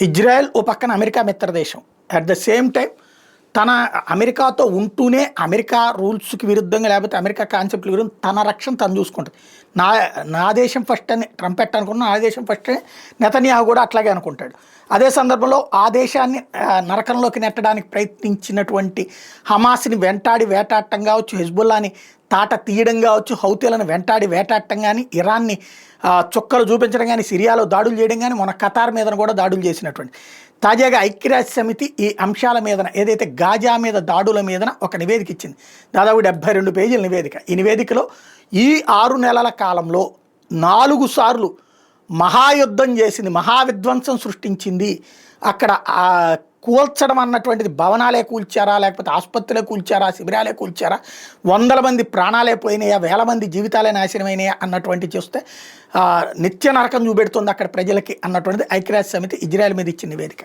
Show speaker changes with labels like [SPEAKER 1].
[SPEAKER 1] Israel ఓ పక్కన America మిత్రదేశం. అట్ ద సేమ్ టైం తన అమెరికాతో ఉంటూనే అమెరికా రూల్స్కి విరుద్ధంగా లేకపోతే అమెరికా కాన్సెప్ట్కి విరుద్ధంగా తన రక్షణ తను చూసుకుంటుంది. నా నా దేశం ఫస్ట్ అని ట్రంప్ అనుకున్నా, నా దేశం ఫస్ట్ అని నెతన్యాహు కూడా అట్లాగే అనుకుంటాడు. అదే సందర్భంలో ఆ దేశాన్ని నరకంలోకి నెట్టడానికి ప్రయత్నించినటువంటి హమాస్ని వెంటాడి వేటాడటం కావచ్చు, హెజ్బుల్లాని తాట తీయడం కావచ్చు, హౌతీలను వెంటాడి వేటాడటం కానీ, ఇరాన్ని చుక్కలు చూపించడం కానీ, సిరియాలో దాడులు చేయడం కానీ, మన ఖతార్ మీద కూడా దాడులు చేసినటువంటి తాజాగా ఐక్యరాజ్య సమితి ఈ అంశాల మీదన ఏదైతే గాజా మీద దాడుల మీదన ఒక నివేదిక ఇచ్చింది. దాదాపు 72 పేజీల నివేదిక. ఈ నివేదికలో ఈ 6 నెలల కాలంలో 4 సార్లు మహాయుద్ధం చేసింది, మహావిధ్వంసం సృష్టించింది. అక్కడ కూల్చడం అన్నటువంటిది భవనాలే కూల్చారా, లేకపోతే ఆసుపత్రులే కూల్చారా, శిబిరాలే కూల్చారా, వందల మంది ప్రాణాలే పోయినాయా, వేల మంది జీవితాలే నాశనమైనాయా అన్నటువంటి చూస్తే నిత్య నరకం చూపెడుతుంది అక్కడ ప్రజలకి అన్నటువంటిది ఐక్యరాజ్య సమితి ఇజ్రాయెల్ మీద ఇచ్చిన నివేదిక.